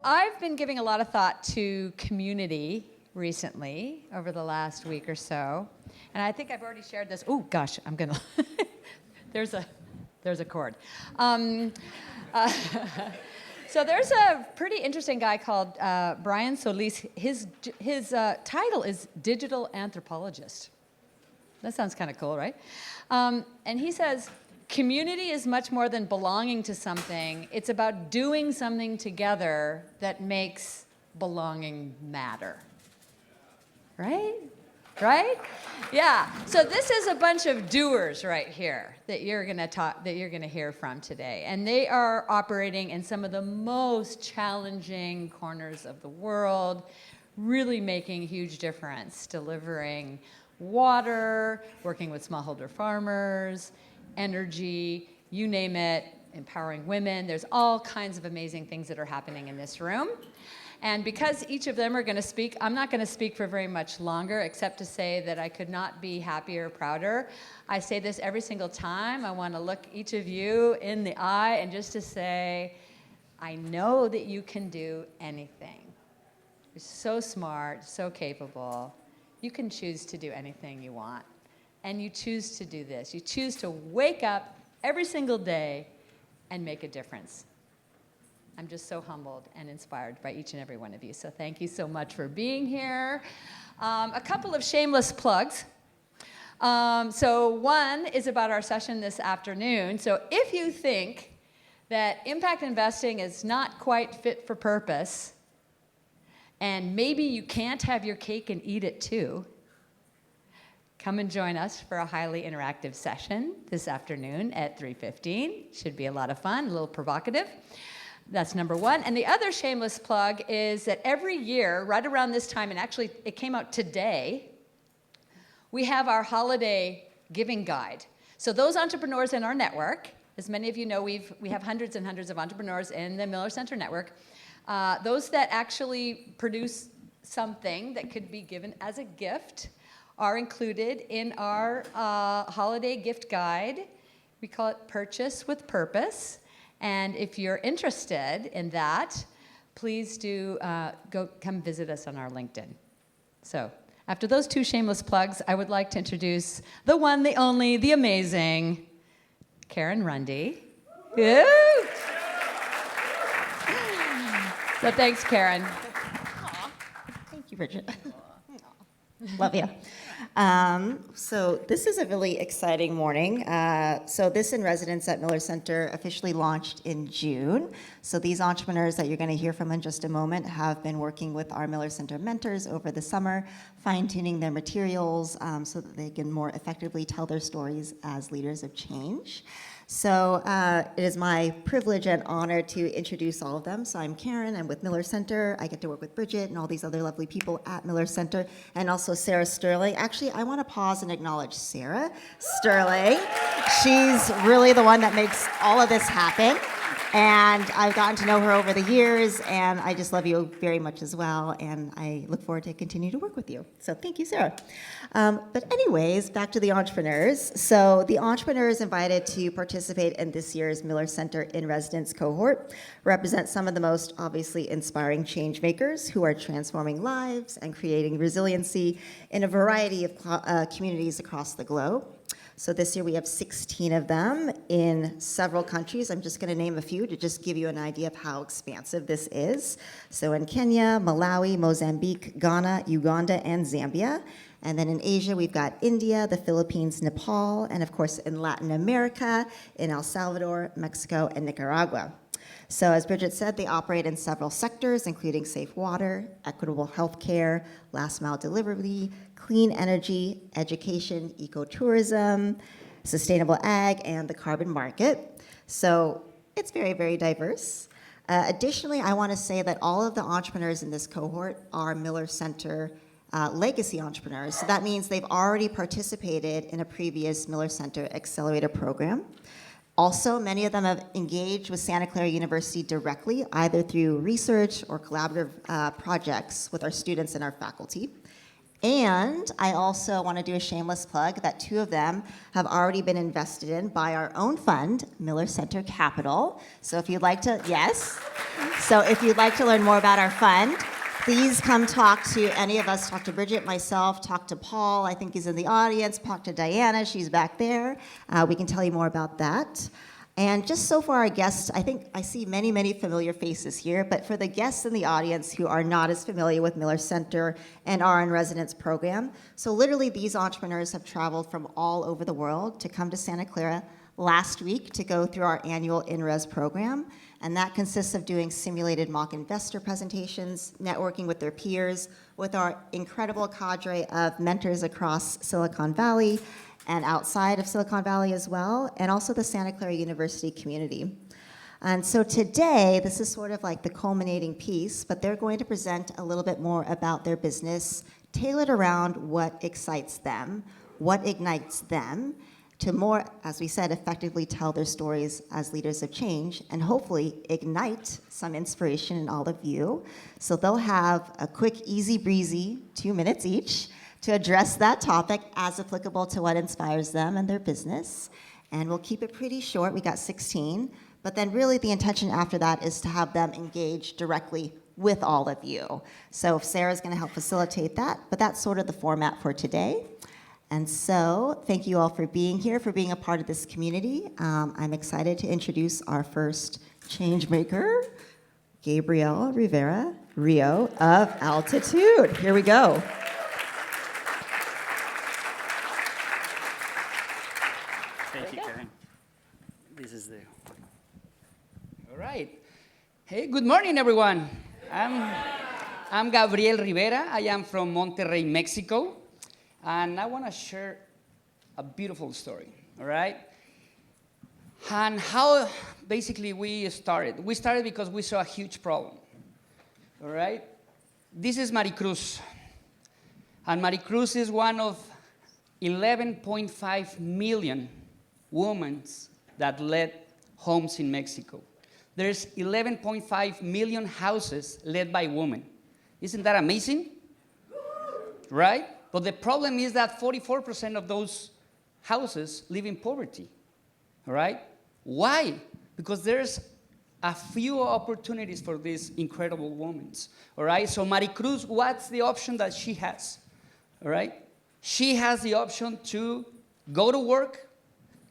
I've been giving a lot of thought to community recently over the last week or so, and I think I've already shared this. Oh gosh, I'm gonna. there's a cord. So there's a pretty interesting guy called Brian Solis. His title is digital anthropologist. That sounds kind of cool, right? And he says, community is much more than belonging to something. It's about doing something together that makes belonging matter. Right? Right? Yeah. So this is a bunch of doers right here that you're going to hear from today. And they are operating in some of the most challenging corners of the world, really making a huge difference, delivering water, working with smallholder farmers, energy, you name it, empowering women. There's all kinds of amazing things that are happening in this room. And because each of them are going to speak, I'm not going to speak for very much longer, except to say that I could not be happier or prouder. I say this every single time. I want to look each of you in the eye and just to say, I know that you can do anything. You're so smart, so capable. You can choose to do anything you want. And you choose to do this. You choose to wake up every single day and make a difference. I'm just so humbled and inspired by each and every one of you. So thank you so much for being here. A couple of shameless plugs. So one is about our session this afternoon. So if you think that impact investing is not quite fit for purpose, and maybe you can't have your cake and eat it too, come and join us for a highly interactive session this afternoon at 3:15. Should be a lot of fun, a little provocative. That's number one. And the other shameless plug is that every year, right around this time, and actually it came out today, we have our holiday giving guide. So those entrepreneurs in our network, as many of you know, we have hundreds and hundreds of entrepreneurs in the Miller Center network. Those that actually produce something that could be given as a gift are included in our holiday gift guide. We call it Purchase with Purpose. And if you're interested in that, please do come visit us on our LinkedIn. So after those two shameless plugs, I would like to introduce the one, the only, the amazing Karen Rundy. Woo! So thanks, Karen. Aww. Thank you, Bridget. Love you. So this is a really exciting morning. So this in residence at Miller Center officially launched in June. So these entrepreneurs that you're going to hear from in just a moment have been working with our Miller Center mentors over the summer, fine-tuning their materials so that they can more effectively tell their stories as leaders of change. So it is my privilege and honor to introduce all of them. So I'm Karen, I'm with Miller Center. I get to work with Bridget and all these other lovely people at Miller Center, and also Sarah Sterling. Actually, I want to pause and acknowledge Sarah Sterling. She's really the one that makes all of this happen. And I've gotten to know her over the years, and I just love you very much as well, and I look forward to continue to work with you. So thank you, Sarah. But anyways, back to the entrepreneurs. So the entrepreneurs invited to participate in this year's Miller Center in Residence cohort represent some of the most obviously inspiring change makers who are transforming lives and creating resiliency in a variety of communities across the globe. So this year we have 16 of them in several countries. I'm just going to name a few to just give you an idea of how expansive this is. So in Kenya, Malawi, Mozambique, Ghana, Uganda, and Zambia. And then in Asia, we've got India, the Philippines, Nepal, and of course in Latin America, in El Salvador, Mexico, and Nicaragua. So as Bridget said, they operate in several sectors, including safe water, equitable healthcare, last mile delivery, clean energy, education, ecotourism, sustainable ag, and the carbon market. So it's very, very diverse. Additionally, I want to say that all of the entrepreneurs in this cohort are Miller Center legacy entrepreneurs. So that means they've already participated in a previous Miller Center Accelerator program. Also, many of them have engaged with Santa Clara University directly, either through research or collaborative projects with our students and our faculty. And I also want to do a shameless plug that 2 of them have already been invested in by our own fund, Miller Center Capital. So if you'd like to, yes. So if you'd like to learn more about our fund, please come talk to any of us, talk to Bridget, myself, talk to Paul, I think he's in the audience, talk to Diana, she's back there. We can tell you more about that. And just so far, our guests, I think I see many, many familiar faces here, but for the guests in the audience who are not as familiar with Miller Center and our in-residence program, so literally these entrepreneurs have traveled from all over the world to come to Santa Clara last week to go through our annual in-res program. And that consists of doing simulated mock investor presentations, networking with their peers, with our incredible cadre of mentors across Silicon Valley, and outside of Silicon Valley as well, and also the Santa Clara University community. And so today, this is sort of like the culminating piece, but they're going to present a little bit more about their business, tailored around what excites them, what ignites them, to more, as we said, effectively tell their stories as leaders of change, and hopefully ignite some inspiration in all of you. So they'll have a quick, easy breezy, 2 minutes each, to address that topic as applicable to what inspires them and their business. And we'll keep it pretty short, we got 16, but then really the intention after that is to have them engage directly with all of you. So if Sarah's gonna help facilitate that, but that's sort of the format for today. And so thank you all for being here, for being a part of this community. I'm excited to introduce our first change maker, Gabriel Rivera Rio of Altitude. Here we go. Thank you, Karen. This is the... All right. Hey, good morning, everyone. I'm Gabriel Rivera. I am from Monterrey, Mexico. And I want to share a beautiful story, all right? And how basically we started. We started because we saw a huge problem, all right? This is Maricruz. And Maricruz is one of 11.5 million women that led homes in Mexico. There's 11.5 million houses led by women. Isn't that amazing? Right? But the problem is that 44% of those houses live in poverty. All right? Why? Because there's a few opportunities for these incredible women. All right? So Maricruz, what's the option that she has? All right? She has the option to go to work,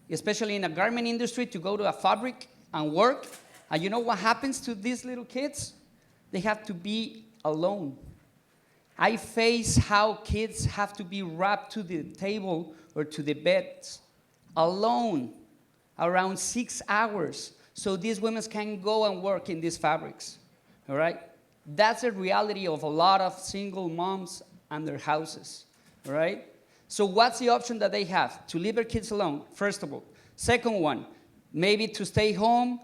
especially in the garment industry, to go to a fabric and work. And you know what happens to these little kids? They have to be alone. I face how kids have to be wrapped to the table or to the bed alone around 6 hours so these women can go and work in these fabrics, all right? That's the reality of a lot of single moms and their houses, all right? So what's the option that they have? To leave their kids alone, first of all. Second one, maybe to stay home,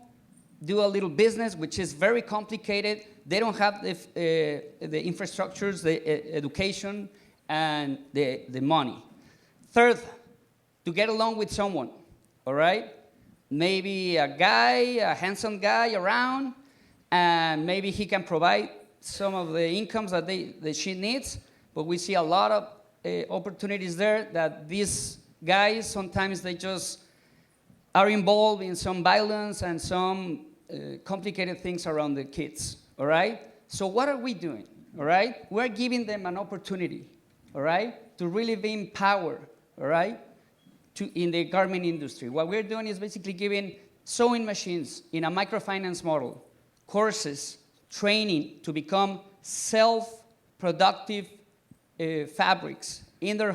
do a little business, which is very complicated. They don't have the infrastructures, the education, and the money. Third, to get along with someone, all right? Maybe a guy, a handsome guy around, and maybe he can provide some of the incomes that she needs, but we see a lot of opportunities there that these guys, sometimes they just are involved in some violence and some complicated things around the kids, all right? So what are we doing, all right? We're giving them an opportunity, all right, to really be empowered, all right, in the garment industry. What we're doing is basically giving sewing machines in a microfinance model, courses, training to become self-productive fabrics in their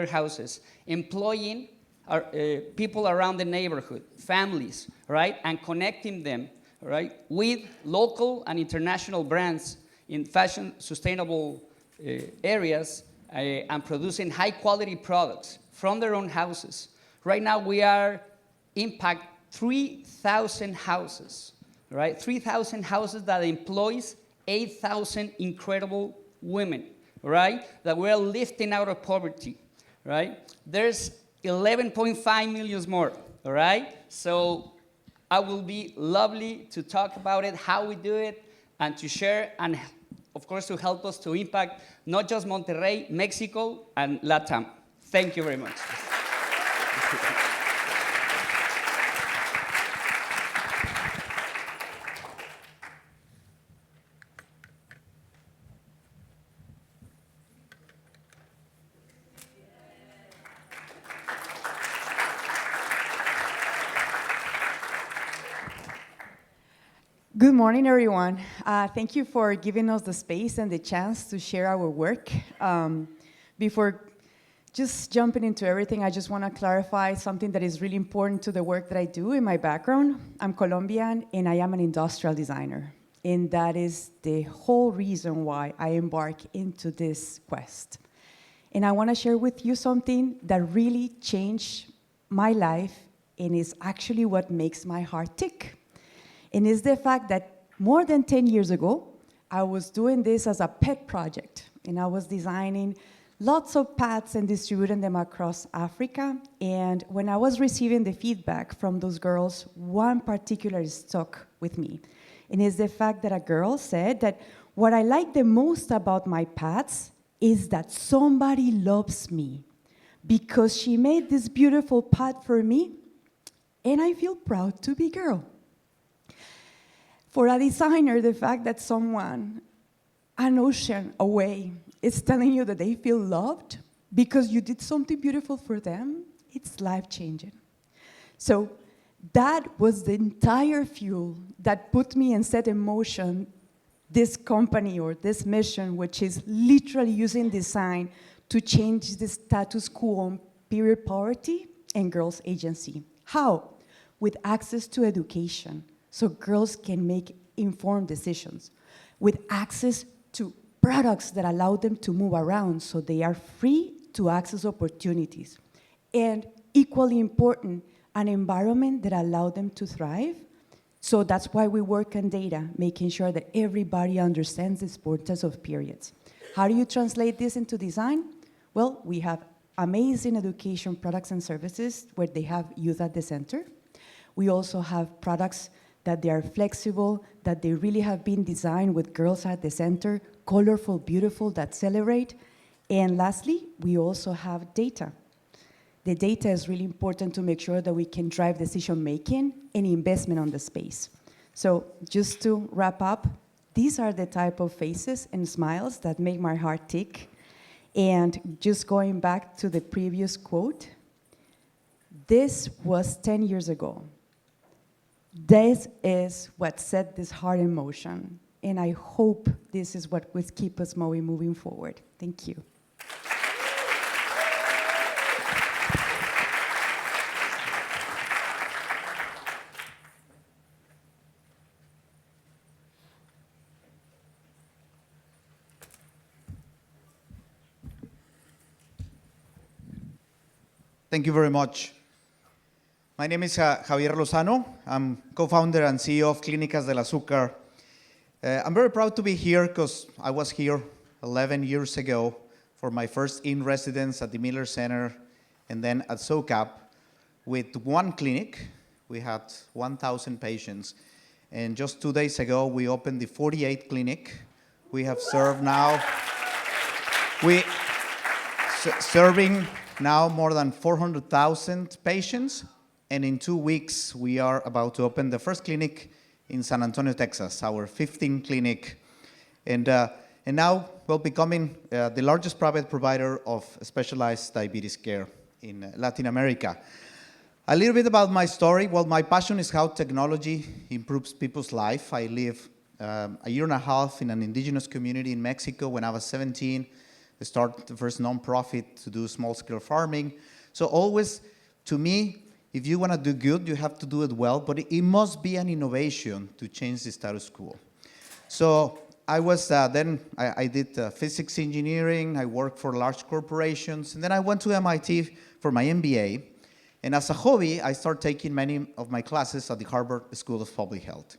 houses, employing people around the neighborhood, families, right, and connecting them, right, with local and international brands in fashion sustainable areas and producing high quality products from their own houses. Right now we are impact 3,000 houses, right, 3,000 houses that employs 8,000 incredible women, right, that we're lifting out of poverty, right. There's 11.5 million more, all right? So I will be lovely to talk about it, how we do it, and to share and of course, to help us to impact not just Monterrey, Mexico, and LATAM. Thank you very much. Good morning, everyone. Thank you for giving us the space and the chance to share our work. Before just jumping into everything, I just want to clarify something that is really important to the work that I do in my background. I'm Colombian, and I am an industrial designer. And that is the whole reason why I embark into this quest. And I want to share with you something that really changed my life and is actually what makes my heart tick. And it's the fact that more than 10 years ago, I was doing this as a pet project. And I was designing lots of pads and distributing them across Africa. And when I was receiving the feedback from those girls, one particular stuck with me. And it's the fact that a girl said that what I like the most about my pads is that somebody loves me because she made this beautiful pad for me, and I feel proud to be girl. For a designer, the fact that someone, an ocean away, is telling you that they feel loved because you did something beautiful for them, it's life-changing. So that was the entire fuel that put me and set in motion this company or this mission, which is literally using design to change the status quo on period poverty and girls' agency. How? With access to education, so girls can make informed decisions, with access to products that allow them to move around so they are free to access opportunities, and equally important, an environment that allows them to thrive. So that's why we work on data, making sure that everybody understands the importance of periods. How do you translate this into design? Well, we have amazing education products and services where they have youth at the center. We also have products that they are flexible, that they really have been designed with girls at the center, colorful, beautiful, that celebrate. And lastly, we also have data. The data is really important to make sure that we can drive decision-making and investment on the space. So just to wrap up, these are the type of faces and smiles that make my heart tick. And just going back to the previous quote, this was 10 years ago. This is what set this heart in motion. And I hope this is what will keep us moving forward. Thank you. Thank you very much. My name is Javier Lozano. I'm co-founder and CEO of Clínicas del Azúcar. I'm very proud to be here because I was here 11 years ago for my first in-residence at the Miller Center and then at SOCAP with one clinic. We had 1,000 patients. And just 2 days ago, we opened the 48th clinic. We have served now, serving now more than 400,000 patients. And in 2 weeks, we are about to open the first clinic in San Antonio, Texas, our 15th clinic. And now we're becoming the largest private provider of specialized diabetes care in Latin America. A little bit about my story. Well, my passion is how technology improves people's life. I live a year and a half in an indigenous community in Mexico. When I was 17, I started the first nonprofit to do small-scale farming. So always, to me, if you want to do good, you have to do it well, but it must be an innovation to change the status quo. So I was I did physics engineering, I worked for large corporations, and then I went to MIT for my MBA. And as a hobby, I started taking many of my classes at the Harvard School of Public Health.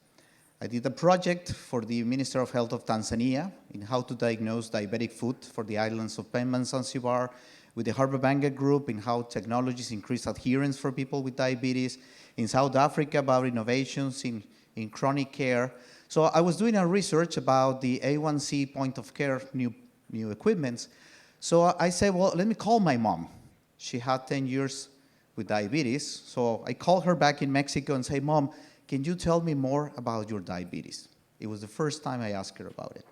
I did a project for the Minister of Health of Tanzania in how to diagnose diabetic foot for the islands of Pemba and Zanzibar, with the Harvard Banger Group in how technologies increase adherence for people with diabetes, in South Africa about innovations in chronic care. So I was doing a research about the A1C point of care new equipments. So I said, well, let me call my mom. She had 10 years with diabetes. So I called her back in Mexico and say, Mom, can you tell me more about your diabetes? It was the first time I asked her about it.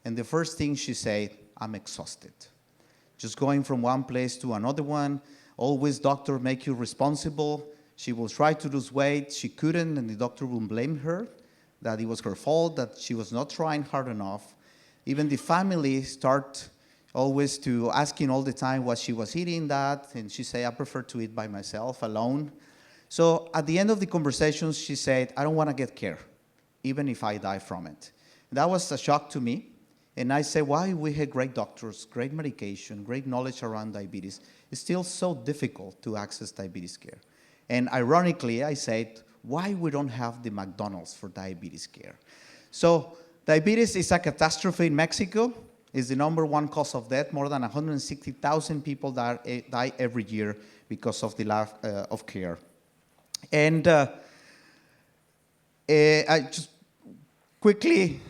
And the first thing she said, I'm exhausted. Just going from one place to another one, always doctor make you responsible. She will try to lose weight, she couldn't, and the doctor will blame her, that it was her fault, that she was not trying hard enough. Even the family start always to asking all the time what she was eating that, and she said, I prefer to eat by myself, alone. So at the end of the conversations, she said, I don't want to get care, even if I die from it. That was a shock to me. And I said, why we had great doctors, great medication, great knowledge around diabetes, it's still so difficult to access diabetes care. And ironically, I said, why we don't have the McDonald's for diabetes care? So diabetes is a catastrophe in Mexico. It's the #1 cause of death. More than 160,000 people die every year because of the lack of care. And I just quickly,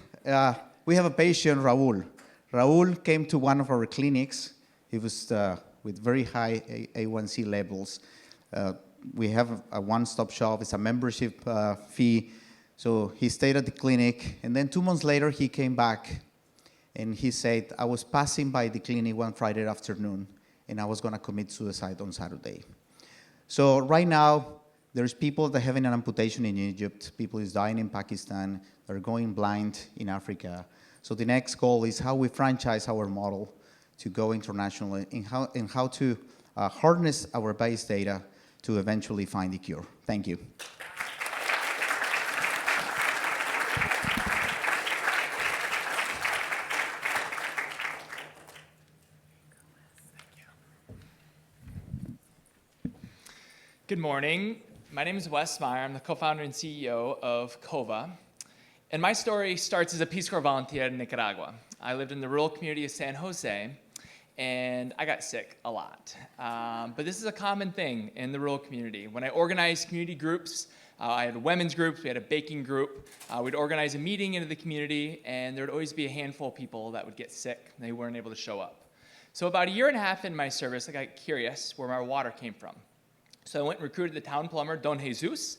we have a patient, Raul. Raul came to one of our clinics. He was with very high A1C levels. We have a one-stop shop. It's a membership fee. So he stayed at the clinic. And then 2 months later, he came back. And he said, I was passing by the clinic one Friday afternoon, and I was going to commit suicide on Saturday. So right now, there's people that are having an amputation in Egypt. People is dying in Pakistan. They're going blind in Africa. So the next goal is how we franchise our model to go internationally and how to harness our base data to eventually find the cure. Thank you. Good morning. My name is Wes Meyer. I'm the co-founder and CEO of COVA. And my story starts as a Peace Corps volunteer in Nicaragua. I lived in the rural community of San Jose, and I got sick a lot. But this is a common thing in the rural community. When I organized community groups, I had women's groups, we had a baking group. We'd organize a meeting into the community, and there would always be a handful of people that would get sick, and they weren't able to show up. So about 1.5 years in my service, I got curious where my water came from. So I went and recruited the town plumber, Don Jesus,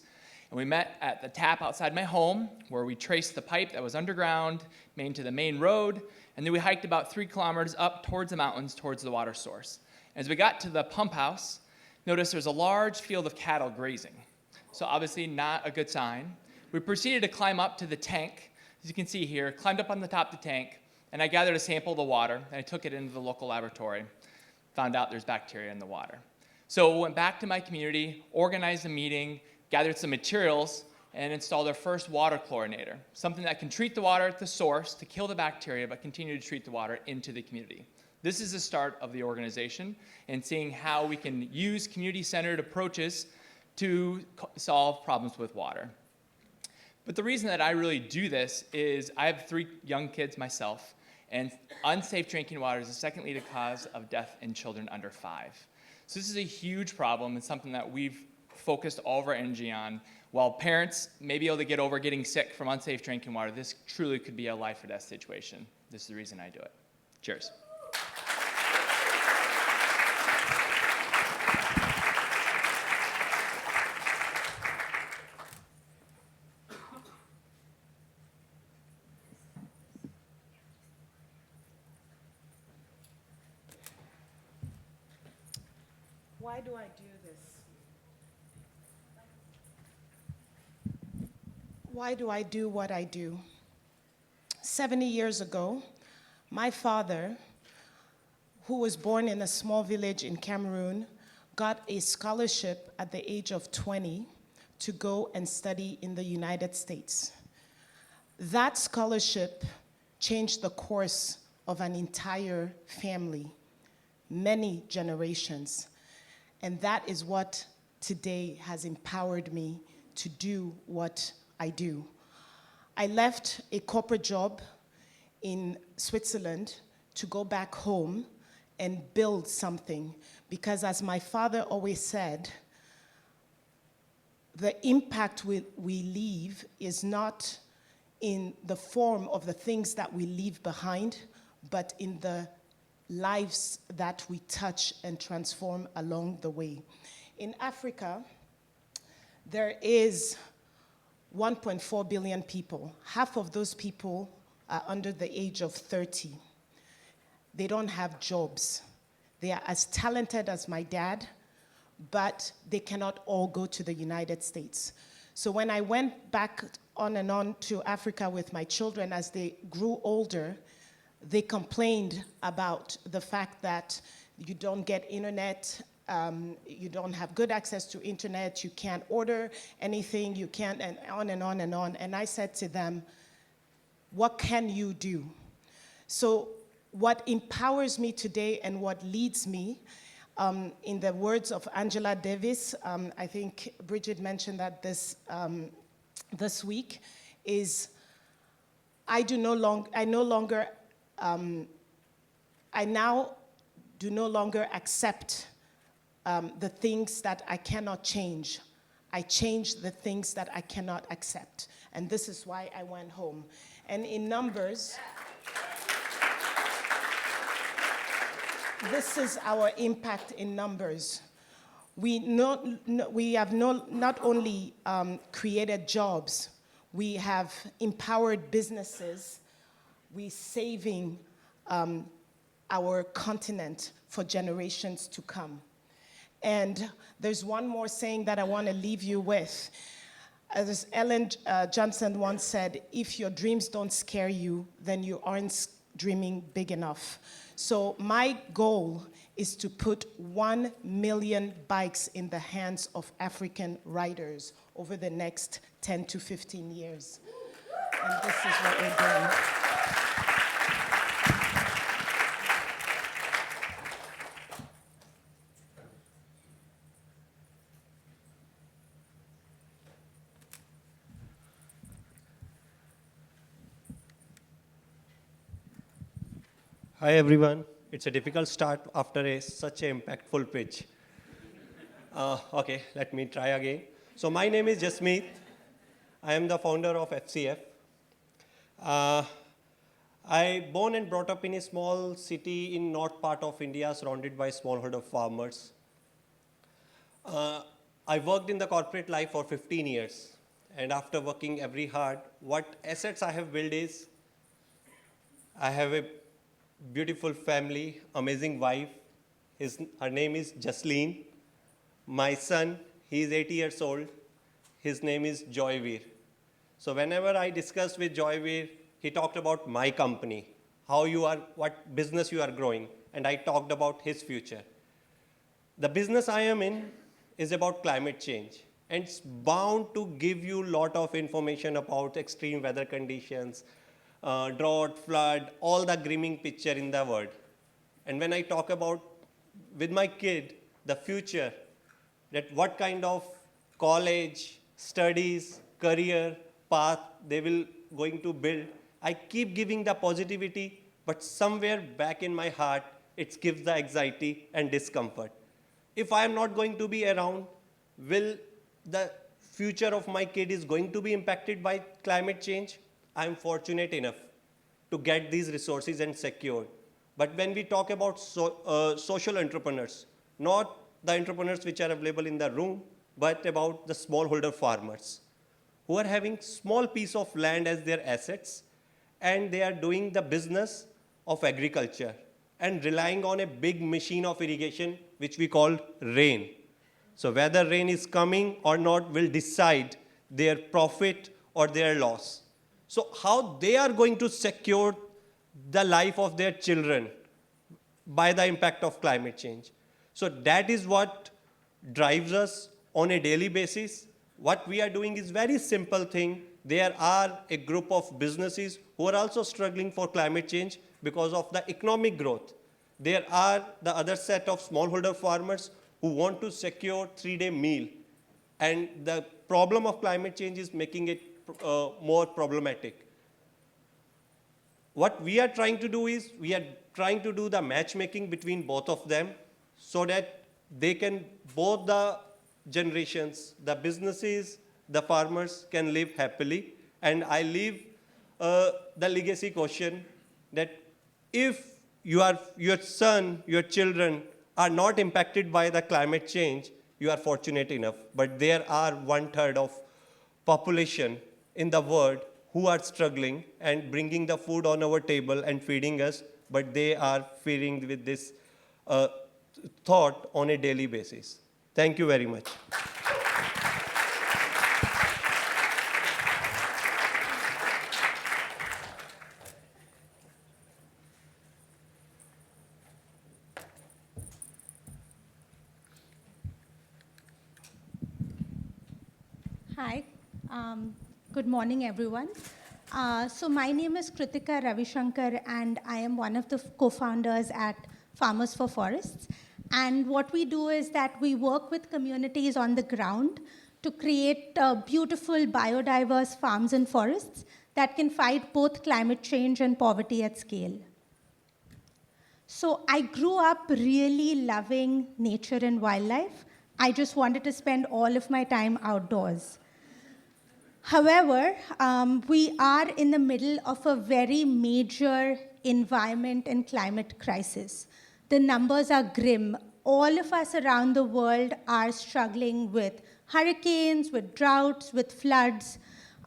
and we met at the tap outside my home, where we traced the pipe that was underground, main to the main road, and then we hiked about 3 kilometers up towards the mountains, towards the water source. As we got to the pump house, noticed there's a large field of cattle grazing. So obviously not a good sign. We proceeded to climb up to the tank, as you can see here, climbed up on the top of the tank, and I gathered a sample of the water, and I took it into the local laboratory, found out there's bacteria in the water. So went back to my community, organized a meeting, gathered some materials, and installed our first water chlorinator, something that can treat the water at the source to kill the bacteria, but continue to treat the water into the community. This is the start of the organization and seeing how we can use community-centered approaches to solve problems with water. But the reason that I really do this is I have 3 young kids myself, and unsafe drinking water is the second leading cause of death in children under 5. So this is a huge problem. It's something that we've focused all of our energy on. While parents may be able to get over getting sick from unsafe drinking water, this truly could be a life or death situation. This is the reason I do it. Cheers. Why do I do this? Why do I do what I do? 70 years ago, my father, who was born in a small village in Cameroon, got a scholarship at the age of 20 to go and study in the United States. That scholarship changed the course of an entire family, many generations. And that is what today has empowered me to do what I do. I left a corporate job in Switzerland to go back home and build something, because as my father always said, the impact we leave is not in the form of the things that we leave behind, but in the lives that we touch and transform along the way. In Africa, there is 1.4 billion people. Half of those people are under the age of 30. They don't have jobs. They are as talented as my dad, but they cannot all go to the United States. So when I went back on and on to Africa with my children as they grew older, they complained about the fact that you don't get internet, you don't have good access to internet, you can't order anything, you can't, and on and on and on. And I said to them, what can you do? So what empowers me today and what leads me, in the words of Angela Davis, I think Bridget mentioned that this week, is I now do no longer accept the things that I cannot change. I change the things that I cannot accept. And this is why I went home. And in numbers, this is our impact in numbers. We have not only created jobs, we have empowered businesses, we're saving our continent for generations to come. And there's one more saying that I want to leave you with. As Ellen Johnson once said, if your dreams don't scare you, then you aren't dreaming big enough. So my goal is to put 1 million bikes in the hands of African riders over the next 10 to 15 years. And this is what we're doing. Hi everyone. It's a difficult start after such an impactful pitch. Okay, let me try again. So my name is Jasmeet. I am the founder of FCF. I born and brought up in a small city in north part of India surrounded by smallholder farmers. I worked in the corporate life for 15 years. And after working every hard, what assets I have built is, I have a beautiful family, amazing wife. Her name is Jasleen. My son, he is 8 years old. His name is Joyveer. So whenever I discussed with Joyveer, he talked about my company, what business you are growing, and I talked about his future. The business I am in is about climate change, and it's bound to give you a lot of information about extreme weather conditions, drought, flood, all the grim picture in the world. And when I talk about with my kid, the future, that what kind of college, studies, career, path they will going to build, I keep giving the positivity, but somewhere back in my heart, it gives the anxiety and discomfort. If I am not going to be around, will the future of my kid is going to be impacted by climate change? I'm fortunate enough to get these resources and secured. But when we talk about social entrepreneurs, not the entrepreneurs which are available in the room, but about the smallholder farmers who are having small piece of land as their assets, and they are doing the business of agriculture and relying on a big machine of irrigation, which we call rain. So whether rain is coming or not will decide their profit or their loss. So how they are going to secure the life of their children by the impact of climate change. So that is what drives us on a daily basis. What we are doing is very simple thing. There are a group of businesses who are also struggling for climate change because of the economic growth. There are the other set of smallholder farmers who want to secure 3-day meal. And the problem of climate change is making it more problematic. What we are trying to do is, we are trying to do the matchmaking between both of them so that they can, both the generations, the businesses, the farmers can live happily. And I leave the legacy question that if your son, your children are not impacted by the climate change, you are fortunate enough. But there are 1/3 of population in the world who are struggling and bringing the food on our table and feeding us, but they are feeding with this thought on a daily basis. Thank you very much. Hi, good morning, everyone. So my name is Kritika Ravishankar, and I am one of the co-founders at Farmers for Forests. And what we do is that we work with communities on the ground to create beautiful, biodiverse farms and forests that can fight both climate change and poverty at scale. So I grew up really loving nature and wildlife. I just wanted to spend all of my time outdoors. However, we are in the middle of a very major environment and climate crisis. The numbers are grim. All of us around the world are struggling with hurricanes, with droughts, with floods,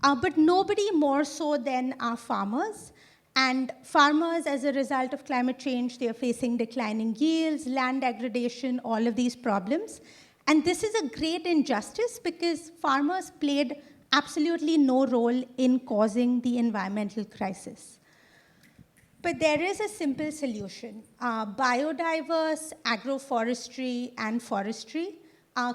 but nobody more so than our farmers. And farmers, as a result of climate change, they are facing declining yields, land degradation, all of these problems. And this is a great injustice because farmers played absolutely no role in causing the environmental crisis. But there is a simple solution. Biodiverse agroforestry and forestry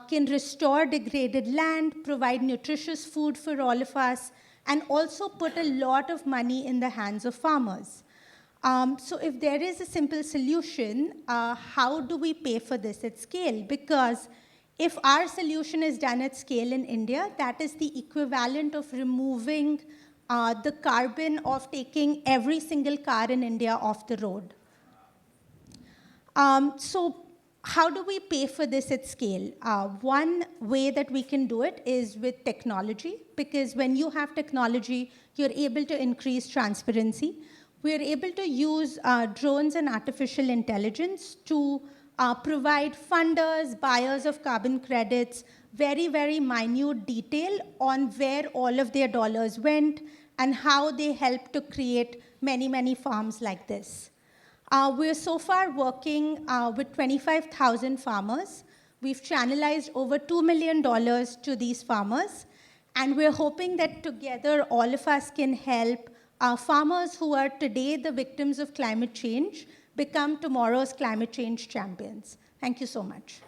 can restore degraded land, provide nutritious food for all of us, and also put a lot of money in the hands of farmers. So if there is a simple solution, how do we pay for this at scale? Because if our solution is done at scale in India, that is the equivalent of removing the carbon of taking every single car in India off the road. So how do we pay for this at scale? One way that we can do it is with technology, because when you have technology, you're able to increase transparency. We're able to use drones and artificial intelligence to provide funders, buyers of carbon credits, very, very minute detail on where all of their dollars went and how they helped to create many, many farms like this. We're so far working with 25,000 farmers. We've channelized over $2 million to these farmers, and we're hoping that together all of us can help farmers who are today the victims of climate change become tomorrow's climate change champions. Thank you so much.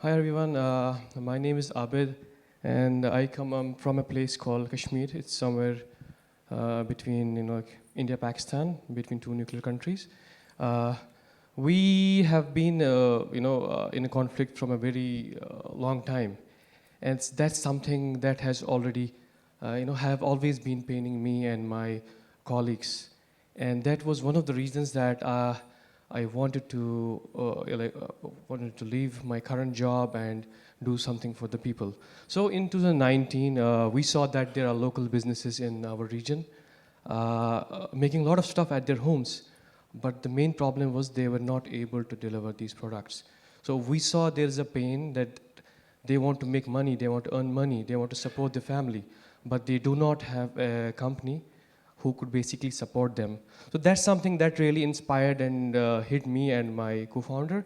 Hi everyone, my name is Abid, and I come from a place called Kashmir. It's somewhere between India, Pakistan, between two nuclear countries. We have been in a conflict from a very long time, and that's something that has already have always been paining me and my colleagues, and that was one of the reasons that I wanted to leave my current job and do something for the people. So in 2019, we saw that there are local businesses in our region making a lot of stuff at their homes, but the main problem was they were not able to deliver these products. So we saw there's a pain that they want to make money, they want to earn money, they want to support their family, but they do not have a company who could basically support them. So that's something that really inspired and hit me and my co-founder.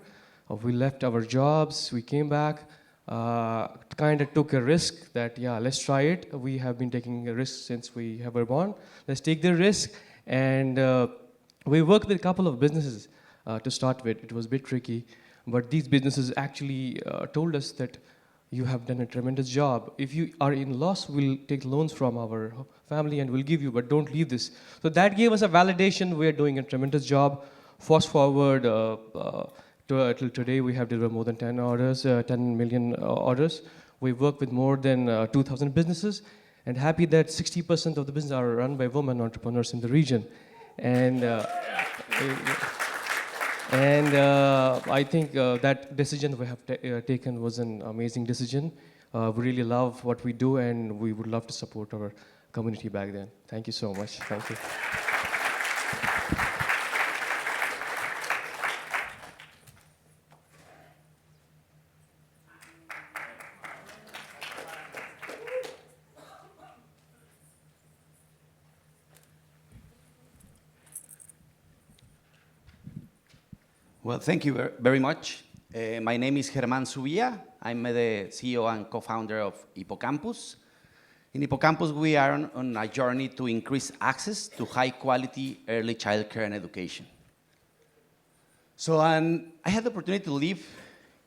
We left our jobs, we came back, kind of took a risk that, yeah, let's try it. We have been taking a risk since we were born. Let's take the risk. And we worked with a couple of businesses to start with. It was a bit tricky, but these businesses actually told us that you have done a tremendous job. If you are in loss, we'll take loans from our family and we'll give you, but don't leave this. So that gave us a validation. We're doing a tremendous job. Fast forward till today, we have delivered more than 10 million orders. We work with more than 2,000 businesses. and happy that 60% of the business are run by women entrepreneurs in the region. And I think that decision we have taken was an amazing decision. We really love what we do, and we would love to support our community back then. Thank you so much. Thank you. Well, thank you very much. My name is Germán Zubia. I'm the CEO and co-founder of Hippocampus. In Hippocampus, we are on a journey to increase access to high-quality early childcare and education. So I had the opportunity to live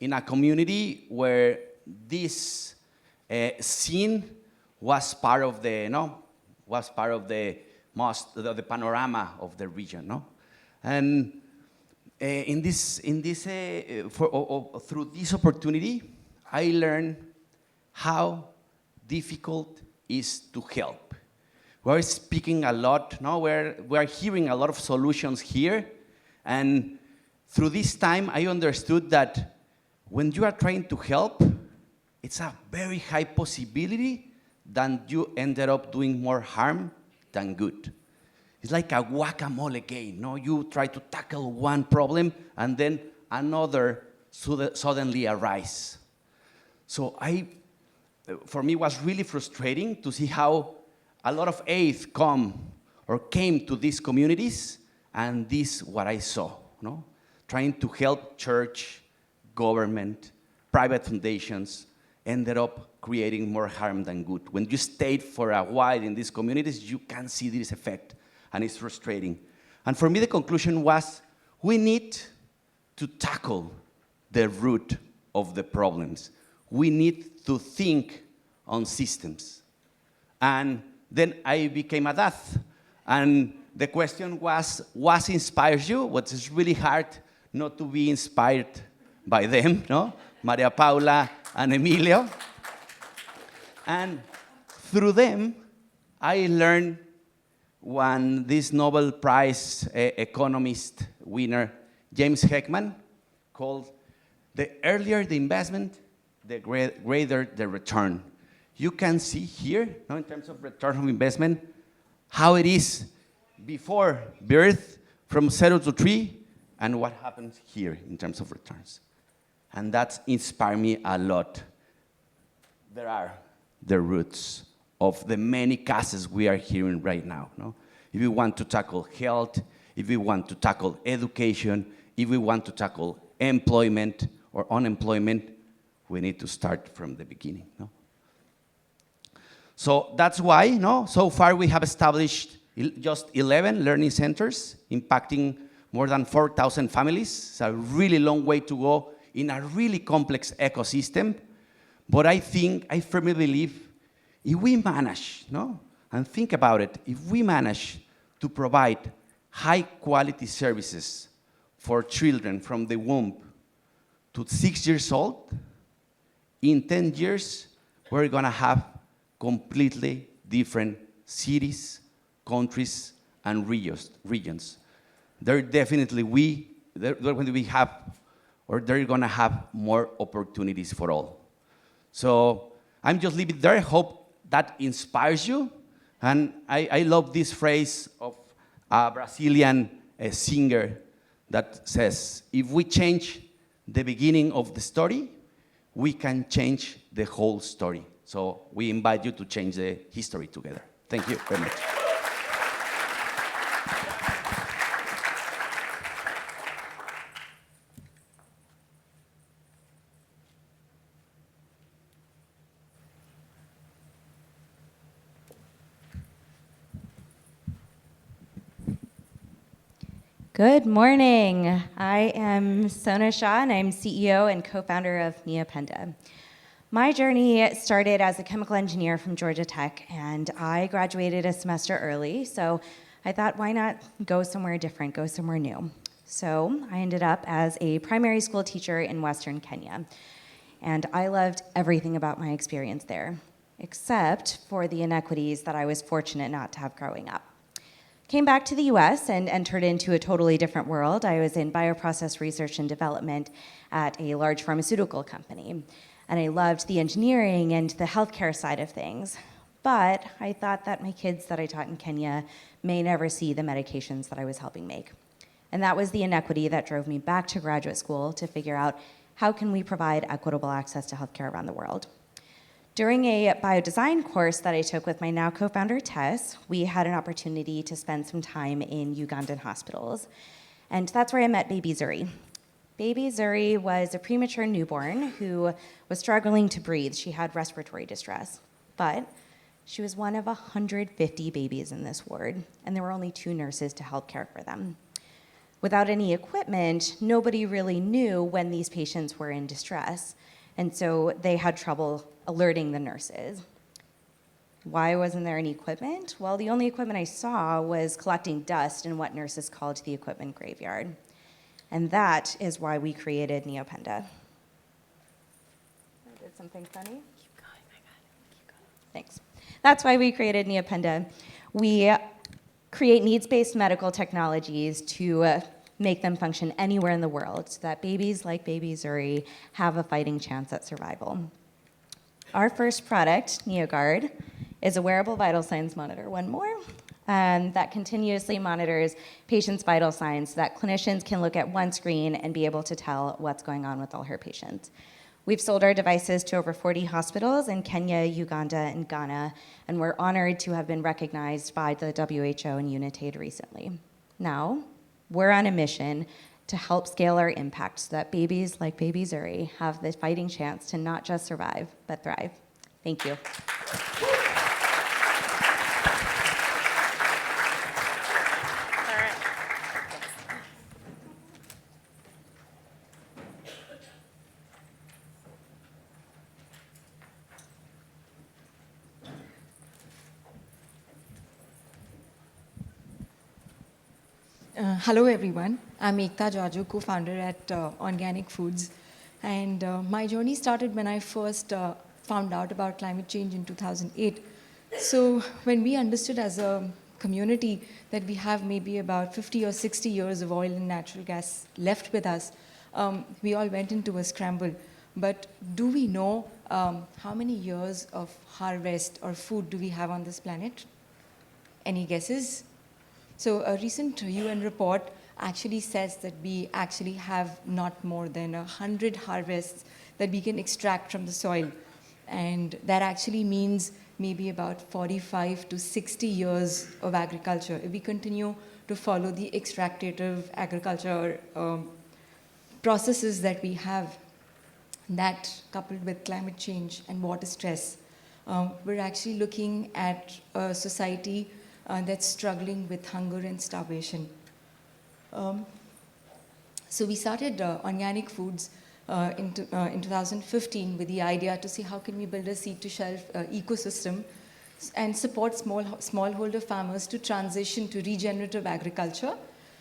in a community where this scene was part of the, the panorama of the region, no? And through this opportunity, I learned how difficult is to help. We're speaking a lot, no? We're hearing a lot of solutions here, and through this time, I understood that when you are trying to help, it's a very high possibility that you ended up doing more harm than good. It's like a whack-a-mole game, no? You try to tackle one problem, and then another suddenly arises. So for me, it was really frustrating to see how a lot of aid came to these communities, and this is what I saw, no? Trying to help church, government, private foundations, ended up creating more harm than good. When you stayed for a while in these communities, you can see this effect, and it's frustrating. And for me, the conclusion was, we need to tackle the root of the problems. We need to think on systems. And then I became a dad. And the question was, what inspires you? What is really hard not to be inspired by them, no? Maria Paula and Emilio. And through them, I learned this Nobel Prize economist winner, James Heckman, called, the earlier the investment, the greater the return. You can see here, no, in terms of return on investment, how it is before birth, from 0 to 3, and what happens here in terms of returns. And that inspired me a lot. There are the roots of the many cases we are hearing right now, no? If we want to tackle health, if we want to tackle education, if we want to tackle employment or unemployment, we need to start from the beginning, no? So that's why, no, so far we have established just 11 learning centers impacting more than 4,000 families. It's a really long way to go in a really complex ecosystem. But I firmly believe, if we manage, no, and think about it, if we manage to provide high-quality services for children from the womb to 6 years old, in 10 years, we're going to have completely different cities, countries, and regions. They're going to have more opportunities for all. So I'm just leaving it there. I hope that inspires you. And I love this phrase of a Brazilian singer that says, if we change the beginning of the story, we can change the whole story. So we invite you to change the history together. Thank you very much. Good morning. I am Sona Shah, and I'm CEO and co-founder of Mia Penda. My journey started as a chemical engineer from Georgia Tech, and I graduated a semester early, so I thought, why not go somewhere different, go somewhere new? So I ended up as a primary school teacher in Western Kenya, and I loved everything about my experience there. except for the inequities that I was fortunate not to have growing up. Came back to the US and entered into a totally different world. I was in bioprocess research and development at a large pharmaceutical company. And I loved the engineering and the healthcare side of things. But I thought that my kids that I taught in Kenya may never see the medications that I was helping make. And that was the inequity that drove me back to graduate school to figure out how can we provide equitable access to healthcare around the world. During a biodesign course that I took with my now co-founder, Tess, we had an opportunity to spend some time in Ugandan hospitals. And that's where I met baby Zuri. Baby Zuri was a premature newborn who was struggling to breathe. She had respiratory distress. But she was one of 150 babies in this ward, and there were only 2 nurses to help care for them. Without any equipment, nobody really knew when these patients were in distress, and so they had trouble alerting the nurses. Why wasn't there any equipment? Well, the only equipment I saw was collecting dust in what nurses called the equipment graveyard. And that is why we created Neopenda. I did something funny? Keep going, I got it. Keep going. Thanks. That's why we created Neopenda. We create needs-based medical technologies to make them function anywhere in the world so that babies like baby Zuri have a fighting chance at survival. Our first product, NeoGuard, is a wearable vital signs monitor. One more. That continuously monitors patients' vital signs so that clinicians can look at one screen and be able to tell what's going on with all her patients. We've sold our devices to over 40 hospitals in Kenya, Uganda, and Ghana, and we're honored to have been recognized by the WHO and UNITAID recently. Now, we're on a mission to help scale our impact so that babies like baby Zuri have the fighting chance to not just survive, but thrive. Thank you. Hello everyone, I'm Ekta Jaju, co-founder at Organic Foods. And my journey started when I first found out about climate change in 2008. So when we understood as a community that we have maybe about 50 or 60 years of oil and natural gas left with us, we all went into a scramble. But do we know how many years of harvest or food do we have on this planet? Any guesses? So a recent UN report actually says that we actually have not more than 100 harvests that we can extract from the soil. And that actually means maybe about 45 to 60 years of agriculture. If we continue to follow the extractive agriculture processes that we have, that coupled with climate change and water stress, we're actually looking at a society that's struggling with hunger and starvation. So we started Organic Foods in 2015 with the idea to see how can we build a seed-to-shelf ecosystem and support smallholder farmers to transition to regenerative agriculture,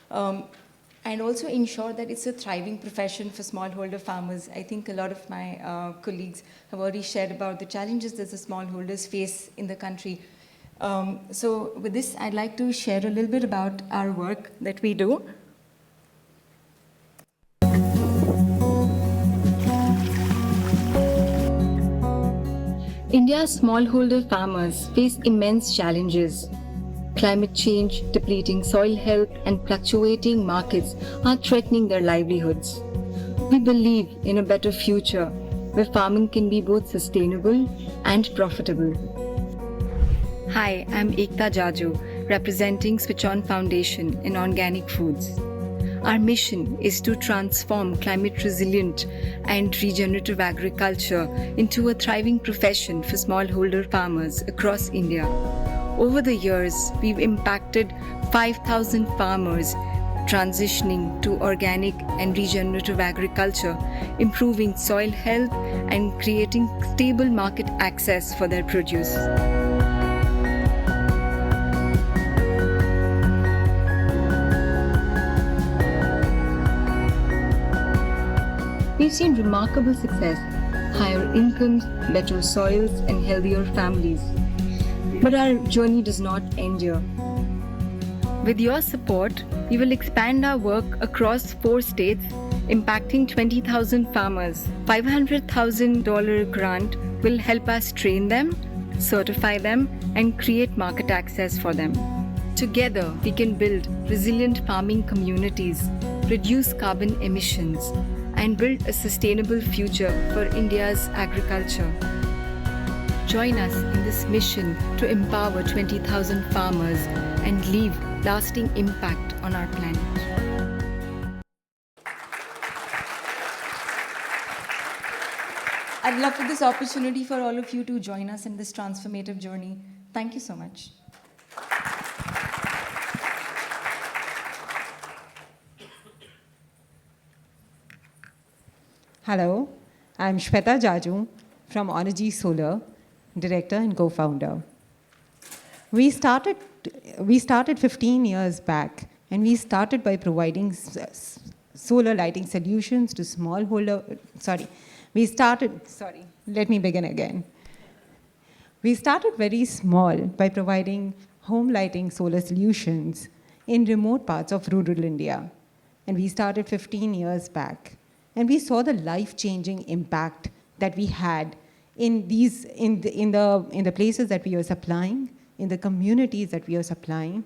and also ensure that it's a thriving profession for smallholder farmers. I think a lot of my colleagues have already shared about the challenges that the smallholders face in the country. So with this, I'd like to share a little bit about our work that we do. India's smallholder farmers face immense challenges. Climate change, depleting soil health, and fluctuating markets are threatening their livelihoods. We believe in a better future where farming can be both sustainable and profitable. Hi, I'm Ekta Jaju, representing Switch On Foundation in Organic Foods. Our mission is to transform climate-resilient and regenerative agriculture into a thriving profession for smallholder farmers across India. Over the years, we've impacted 5,000 farmers transitioning to organic and regenerative agriculture, improving soil health and creating stable market access for their produce. We've seen remarkable success. higher incomes, better soils, and healthier families. But our journey does not end here. With your support, we will expand our work across 4 states, impacting 20,000 farmers. $500,000 grant will help us train them, certify them, and create market access for them. Together, we can build resilient farming communities, reduce carbon emissions, and build a sustainable future for India's agriculture. Join us in this mission to empower 20,000 farmers and leave lasting impact on our planet. I'd love for this opportunity for all of you to join us in this transformative journey. Thank you so much. Hello, I'm Shweta Jaju from Onergy Solar, director and co-founder. We started 15 years back, and we started by providing solar lighting solutions to smallholder. Let me begin again. We started very small by providing home lighting solar solutions in remote parts of rural India, and we started 15 years back. And we saw the life-changing impact that we had in the places that we were supplying, in the communities that we were supplying.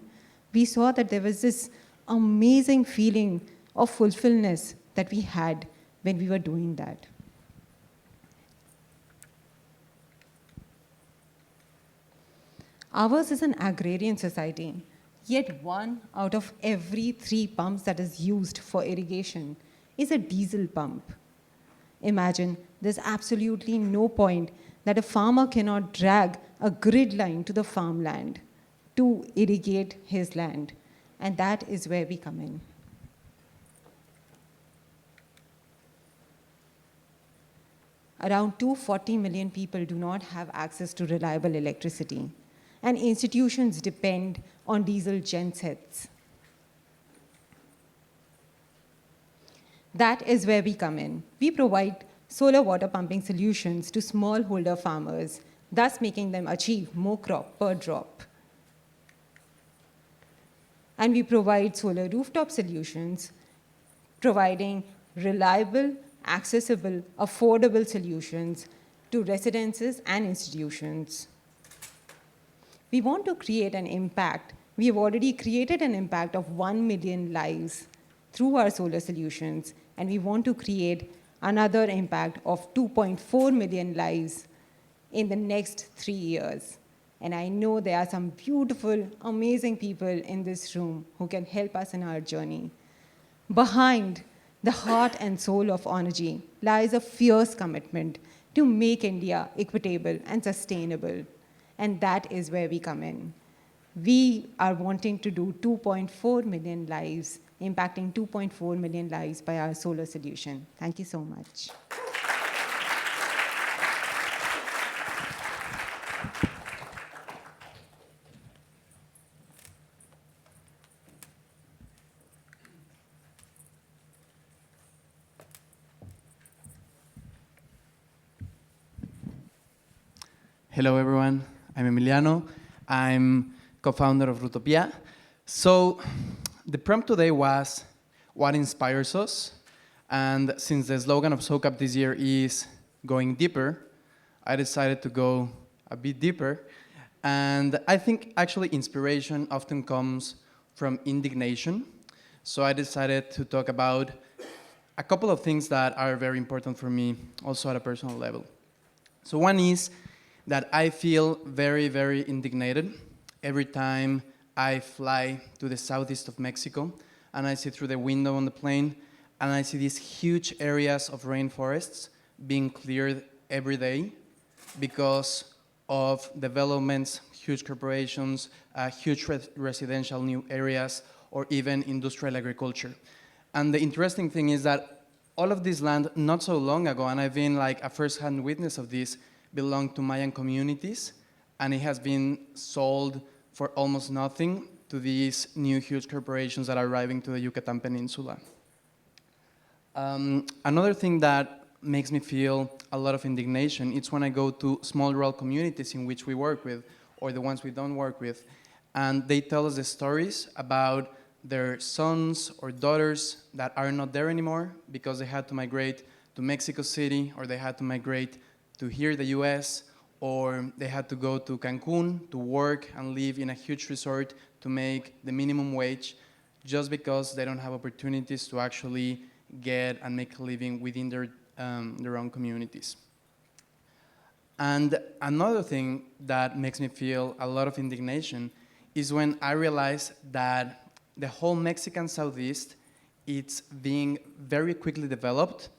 We saw that there was this amazing feeling of fulfillment that we had when we were doing that. Ours is an agrarian society, yet 1 out of every 3 pumps that is used for irrigation is a diesel pump. Imagine, there's absolutely no point that a farmer cannot drag a grid line to the farmland to irrigate his land. And that is where we come in. Around 240 million people do not have access to reliable electricity, and institutions depend on diesel gensets. That is where we come in. We provide solar water pumping solutions to smallholder farmers, thus making them achieve more crop per drop. And we provide solar rooftop solutions, providing reliable, accessible, affordable solutions to residences and institutions. We want to create an impact. We have already created an impact of 1 million lives through our solar solutions, and we want to create another impact of 2.4 million lives in the next 3 years. And I know there are some beautiful, amazing people in this room who can help us in our journey. Behind the heart and soul of Onergy lies a fierce commitment to make India equitable and sustainable. And that is where we come in. We are wanting to do 2.4 million lives, impacting 2.4 million lives by our solar solution. Thank you so much. Hello, everyone. I'm Emiliano. I'm co-founder of Rutopia. So the prompt today was, what inspires us? And since the slogan of SOCAP this year is going deeper, I decided to go a bit deeper. And I think actually inspiration often comes from indignation. So I decided to talk about a couple of things that are very important for me, also at a personal level. So one is that I feel very, very indignated every time I fly to the southeast of Mexico and I see through the window on the plane and I see these huge areas of rainforests being cleared every day because of developments, huge corporations, huge residential new areas, or even industrial agriculture. And the interesting thing is that all of this land, not so long ago, and I've been like a first-hand witness of this, belonged to Mayan communities, and it has been sold for almost nothing to these new huge corporations that are arriving to the Yucatan Peninsula. Another thing that makes me feel a lot of indignation. It's when I go to small rural communities in which we work with, or the ones we don't work with, and they tell us the stories about their sons or daughters that are not there anymore because they had to migrate to Mexico City, or they had to migrate to here, the US, or they had to go to Cancun to work and live in a huge resort to make the minimum wage just because they don't have opportunities to actually get and make a living within their own communities. And another thing that makes me feel a lot of indignation is when I realize that the whole Mexican Southeast, it's being very quickly developed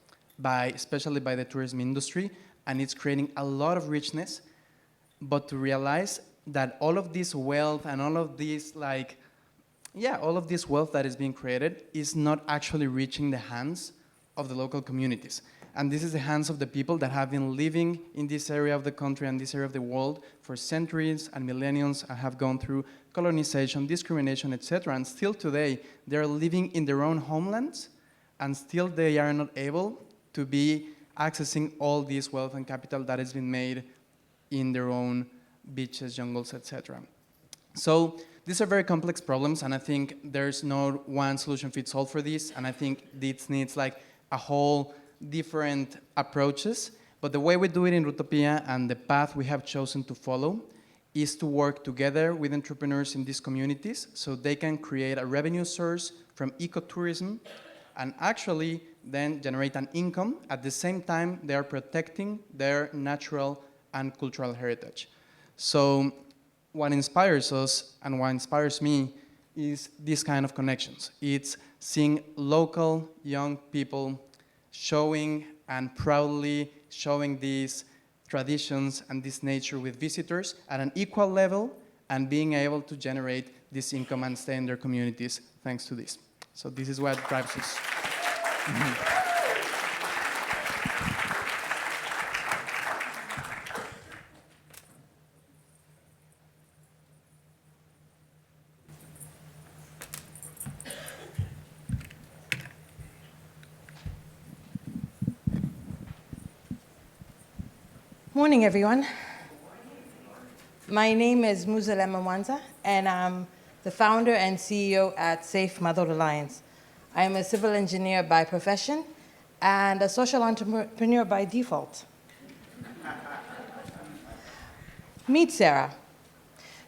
especially by the tourism industry, and it's creating a lot of richness. But to realize that all of this wealth and all of this all of this wealth that is being created is not actually reaching the hands of the local communities. And this is the hands of the people that have been living in this area of the country and this area of the world for centuries and millenniums and have gone through colonization, discrimination, etc. And still today, they're living in their own homelands, and still they are not able to be accessing all this wealth and capital that has been made in their own beaches, jungles, etc. So these are very complex problems, and I think there's no one solution fits all for this, and I think this needs like a whole different approaches. But the way we do it in Rutopia and the path we have chosen to follow is to work together with entrepreneurs in these communities so they can create a revenue source from ecotourism and actually then generate an income. At the same time, they are protecting their natural and cultural heritage. So what inspires us and what inspires me is this kind of connections. It's seeing local young people showing and proudly showing these traditions and this nature with visitors at an equal level and being able to generate this income and stay in their communities thanks to this. So this is what drives us. Morning, everyone. My name is Muzalema Mwanza, and I'm the founder and CEO at Safe Mother Alliance. I am a civil engineer by profession and a social entrepreneur by default. Meet Sarah.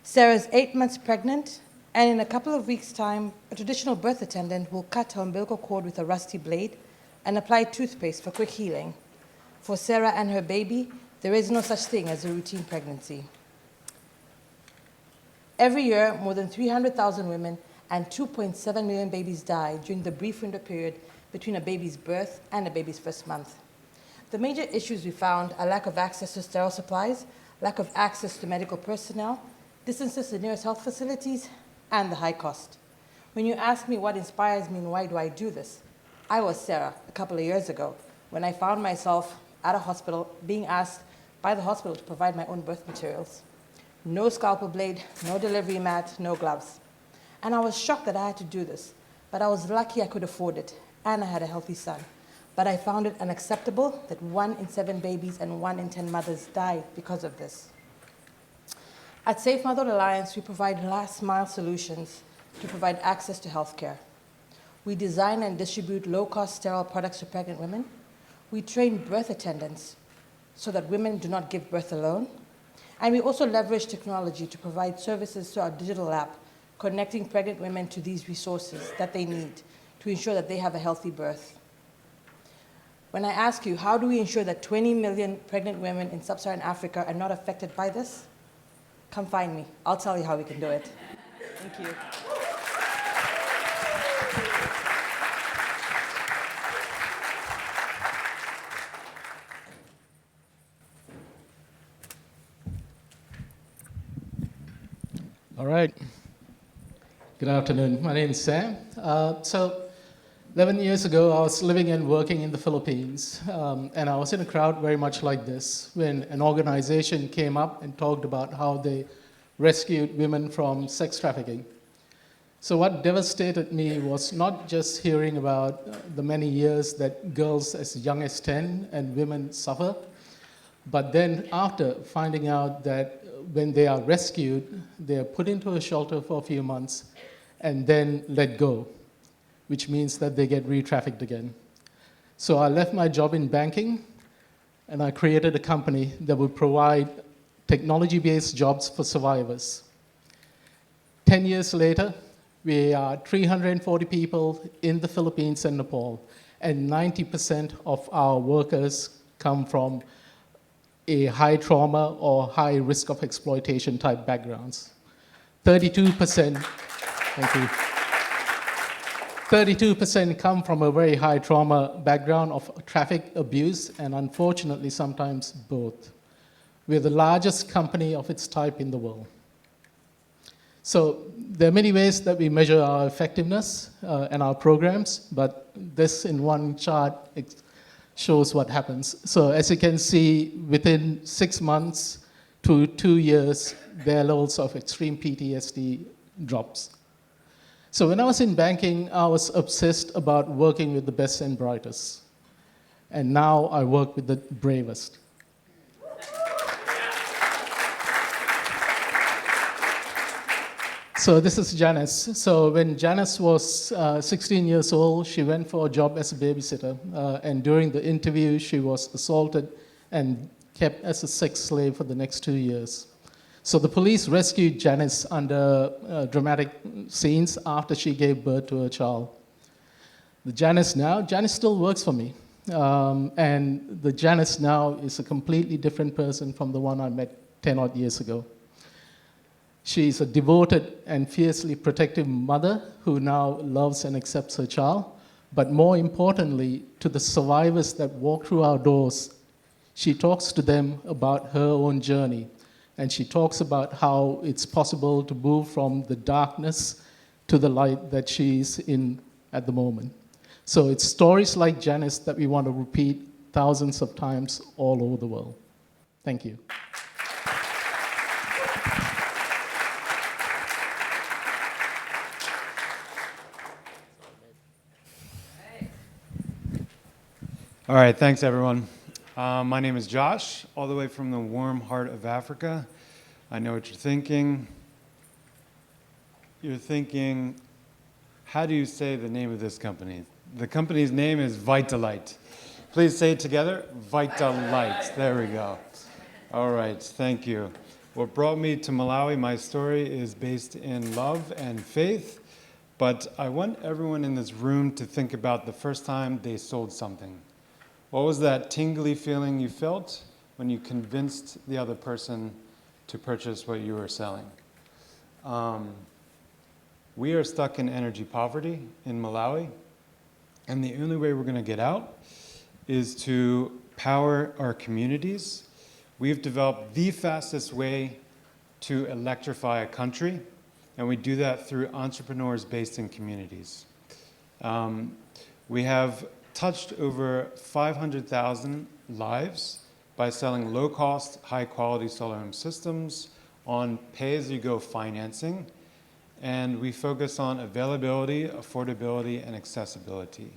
Sarah's 8 months pregnant, and in a couple of weeks' time, a traditional birth attendant will cut her umbilical cord with a rusty blade and apply toothpaste for quick healing. For Sarah and her baby, there is no such thing as a routine pregnancy. Every year, more than 300,000 women and 2.7 million babies die during the brief window period between a baby's birth and a baby's first month. The major issues we found are lack of access to sterile supplies, lack of access to medical personnel, distances to nearest health facilities, and the high cost. When you ask me what inspires me and why do I do this, I was Sarah a couple of years ago when I found myself at a hospital being asked by the hospital to provide my own birth materials. No scalpel blade, no delivery mat, no gloves. And I was shocked that I had to do this, but I was lucky I could afford it, and I had a healthy son. But I found it unacceptable that 1 in 7 babies and 1 in 10 mothers died because of this. At Safe Mother Alliance, we provide last-mile solutions to provide access to healthcare. We design and distribute low-cost sterile products to pregnant women. We train birth attendants so that women do not give birth alone. And we also leverage technology to provide services to our digital app, connecting pregnant women to these resources that they need to ensure that they have a healthy birth. When I ask you, how do we ensure that 20 million pregnant women in sub-Saharan Africa are not affected by this? Come find me. I'll tell you how we can do it. Thank you. All right. Good afternoon. My name is Sam. 11 years ago, I was living and working in the Philippines, and I was in a crowd very much like this when an organization came up and talked about how they rescued women from sex trafficking. So what devastated me was not just hearing about the many years that girls as young as 10 and women suffer, but then after finding out that when they are rescued, they are put into a shelter for a few months and then let go, which means that they get re-trafficked again. So I left my job in banking and I created a company that would provide technology-based jobs for survivors. 10 years later, we are 340 people in the Philippines and Nepal, and 90% of our workers come from a high trauma or high risk of exploitation type backgrounds. 32%, thank you. 32% come from a very high trauma background of traffic abuse, and unfortunately sometimes both. We're the largest company of its type in the world. So there are many ways that we measure our effectiveness and our programs, but this in one chart shows what happens. So as you can see, within 6 months to 2 years, their levels of extreme PTSD drops. So when I was in banking, I was obsessed about working with the best and brightest. And now I work with the bravest. So this is Janice. So when Janice was 16 years old, she went for a job as a babysitter. And during the interview, she was assaulted and kept as a sex slave for the next 2 years. So the police rescued Janice under dramatic scenes after she gave birth to a child. The Janice now, Janice still works for me. And the Janice now is a completely different person from the one I met 10 odd years ago. She is a devoted and fiercely protective mother who now loves and accepts her child. But more importantly, to the survivors that walk through our doors, she talks to them about her own journey. And she talks about how it's possible to move from the darkness to the light that she's in at the moment. So it's stories like Janice that we want to repeat thousands of times all over the world. Thank you. All right, thanks everyone. My name is Josh, all the way from the warm heart of Africa. I know what you're thinking. You're thinking, how do you say the name of this company? The company's name is Vitalite. Please say it together, Vitalite. There we go. All right, thank you. What brought me to Malawi, my story is based in love and faith, but I want everyone in this room to think about the first time they sold something. What was that tingly feeling you felt when you convinced the other person to purchase what you were selling? We are stuck in energy poverty in Malawi, and the only way we're going to get out is to power our communities. We've developed the fastest way to electrify a country, and we do that through entrepreneurs based in communities. We have touched over 500,000 lives by selling low-cost, high-quality solar home systems on pay-as-you-go financing, and we focus on availability, affordability, and accessibility.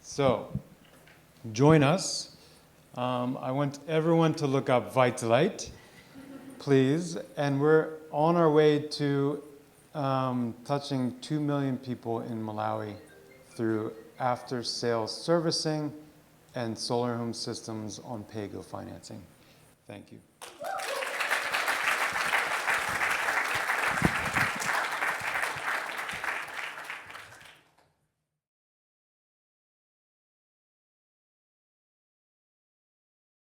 So, join us. I want everyone to look up Vitalite, please, and we're on our way to touching 2 million people in Malawi through after-sales servicing and solar home systems on pay-go financing. Thank you.